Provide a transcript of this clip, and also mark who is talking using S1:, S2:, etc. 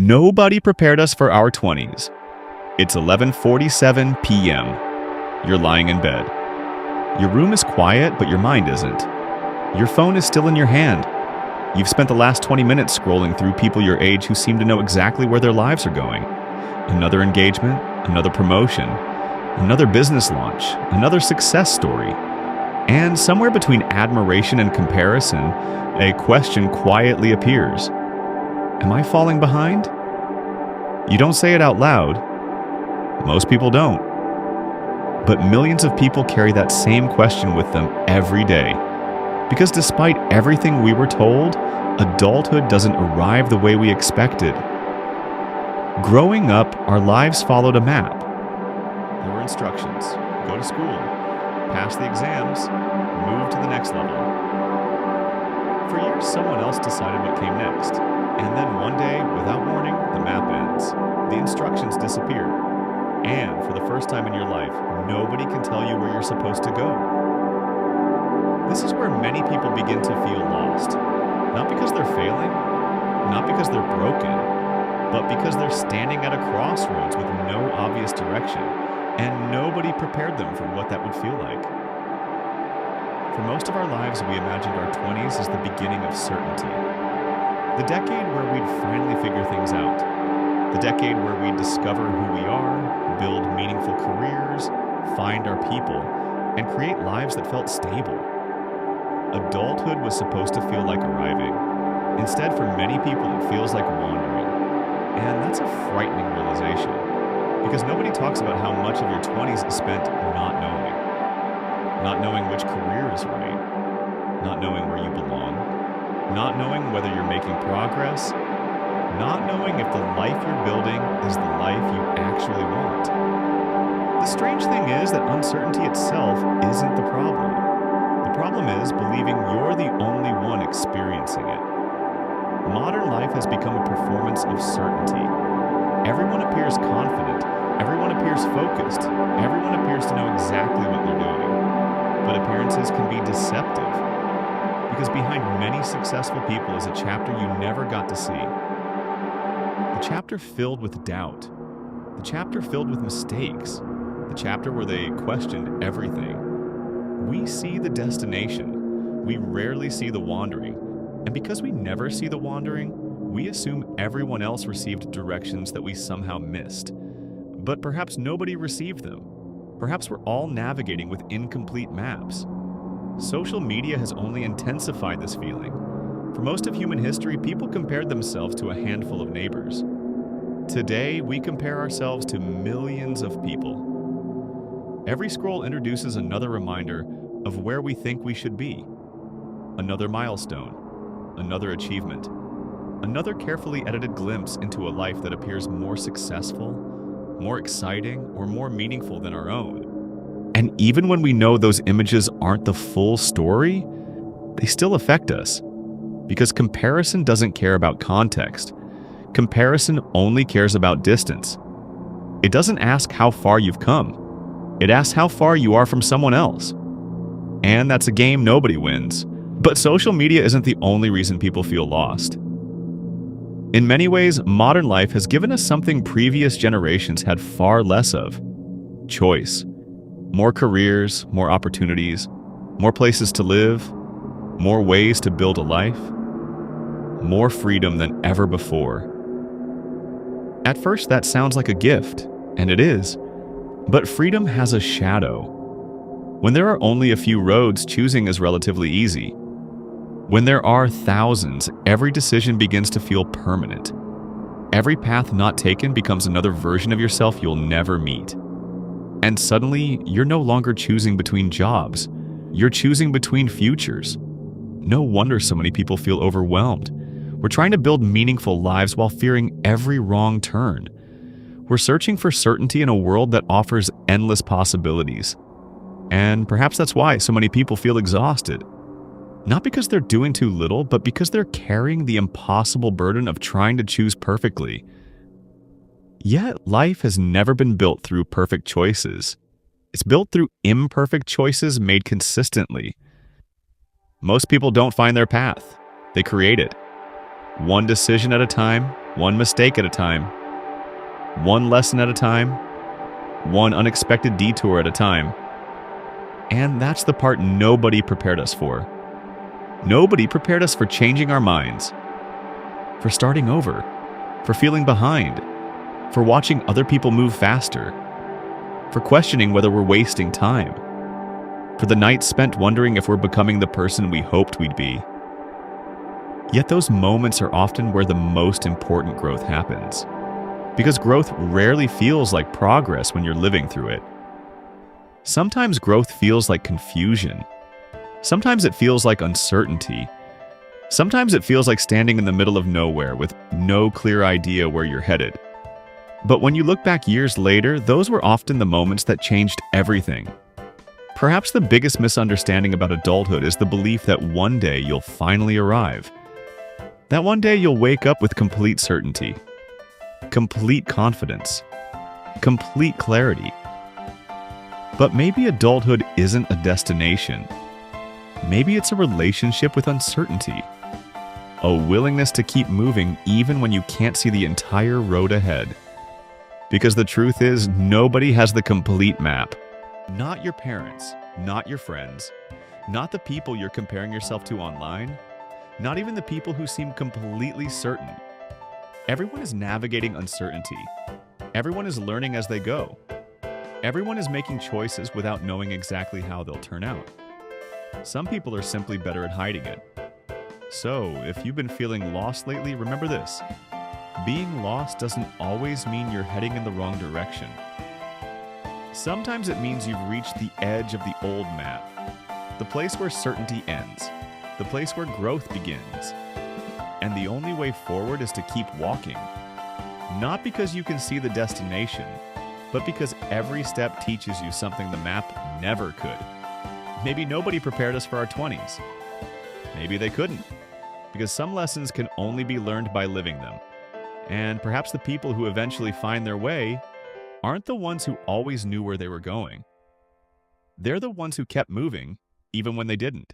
S1: Nobody prepared us for our 20s. It's 11:47 p.m. You're lying in bed. Your room is quiet, but your mind isn't. Your phone is still in your hand. You've spent the last 20 minutes scrolling through people your age who seem to know exactly where their lives are going. Another engagement, another promotion, another business launch, another success story. And somewhere between admiration and comparison, a question quietly appears. Am I falling behind? You don't say it out loud. Most people don't. But millions of people carry that same question with them every day. Because despite everything we were told, adulthood doesn't arrive the way we expected. Growing up, our lives followed a map. There were instructions. Go to school, pass the exams, move to the next level. For years, someone else decided what came next. And then one day, without warning, the map ends. The instructions disappear. And for the first time in your life, nobody can tell you where you're supposed to go. This is where many people begin to feel lost. Not because they're failing, not because they're broken, but because they're standing at a crossroads with no obvious direction, and nobody prepared them for what that would feel like. For most of our lives, we imagined our 20s as the beginning of certainty. The decade where we'd finally figure things out. The decade where we'd discover who we are, build meaningful careers, find our people, and create lives that felt stable. Adulthood was supposed to feel like arriving. Instead, for many people, it feels like wandering. And that's a frightening realization, because nobody talks about how much of your 20s is spent not knowing. Not knowing which career is right, not knowing where you belong, not knowing whether you're making progress, not knowing if the life you're building is the life you actually want. The strange thing is that uncertainty itself isn't the problem. The problem is believing you're the only one experiencing it. Modern life has become a performance of certainty. Everyone appears confident, everyone appears focused, everyone appears to know exactly what they're doing. But appearances can be deceptive, because behind many successful people is a chapter you never got to see. The chapter filled with doubt, the chapter filled with mistakes, the chapter where they questioned everything. We see the destination, we rarely see the wandering, and because we never see the wandering, we assume everyone else received directions that we somehow missed. But perhaps nobody received them. Perhaps we're all navigating with incomplete maps. Social media has only intensified this feeling. For most of human history, people compared themselves to a handful of neighbors. Today, we compare ourselves to millions of people. Every scroll introduces another reminder of where we think we should be. Another milestone, another achievement, another carefully edited glimpse into a life that appears more successful, more exciting, or more meaningful than our own. And even when we know those images aren't the full story, they still affect us. Because comparison doesn't care about context. Comparison only cares about distance. It doesn't ask how far you've come. It asks how far you are from someone else. And that's a game nobody wins. But social media isn't the only reason people feel lost. In many ways, modern life has given us something previous generations had far less of: choice. More careers, more opportunities, more places to live, more ways to build a life, more freedom than ever before. At first, that sounds like a gift, and it is. But freedom has a shadow. When there are only a few roads, choosing is relatively easy. When there are thousands, every decision begins to feel permanent. Every path not taken becomes another version of yourself you'll never meet. And suddenly, you're no longer choosing between jobs. You're choosing between futures. No wonder so many people feel overwhelmed. We're trying to build meaningful lives while fearing every wrong turn. We're searching for certainty in a world that offers endless possibilities. And perhaps that's why so many people feel exhausted. Not because they're doing too little, but because they're carrying the impossible burden of trying to choose perfectly. Yet, life has never been built through perfect choices. It's built through imperfect choices made consistently. Most people don't find their path. They create it. One decision at a time, one mistake at a time, one lesson at a time, one unexpected detour at a time. And that's the part nobody prepared us for. Nobody prepared us for changing our minds, for starting over, for feeling behind, for watching other people move faster, for questioning whether we're wasting time, for the nights spent wondering if we're becoming the person we hoped we'd be. Yet those moments are often where the most important growth happens, because growth rarely feels like progress when you're living through it. Sometimes growth feels like confusion. Sometimes it feels like uncertainty. Sometimes it feels like standing in the middle of nowhere with no clear idea where you're headed. But when you look back years later, those were often the moments that changed everything. Perhaps the biggest misunderstanding about adulthood is the belief that one day you'll finally arrive. That one day you'll wake up with complete certainty, complete confidence, complete clarity. But maybe adulthood isn't a destination. Maybe it's a relationship with uncertainty, a willingness to keep moving even when you can't see the entire road ahead. Because the truth is, nobody has the complete map. Not your parents, not your friends, not the people you're comparing yourself to online, not even the people who seem completely certain. Everyone is navigating uncertainty. Everyone is learning as they go. Everyone is making choices without knowing exactly how they'll turn out. Some people are simply better at hiding it. So, if you've been feeling lost lately, remember this. Being lost doesn't always mean you're heading in the wrong direction. Sometimes it means you've reached the edge of the old map, the place where certainty ends, the place where growth begins. And the only way forward is to keep walking. Not because you can see the destination, but because every step teaches you something the map never could. Maybe nobody prepared us for our 20s. Maybe they couldn't, because some lessons can only be learned by living them. And perhaps the people who eventually find their way aren't the ones who always knew where they were going. They're the ones who kept moving, even when they didn't.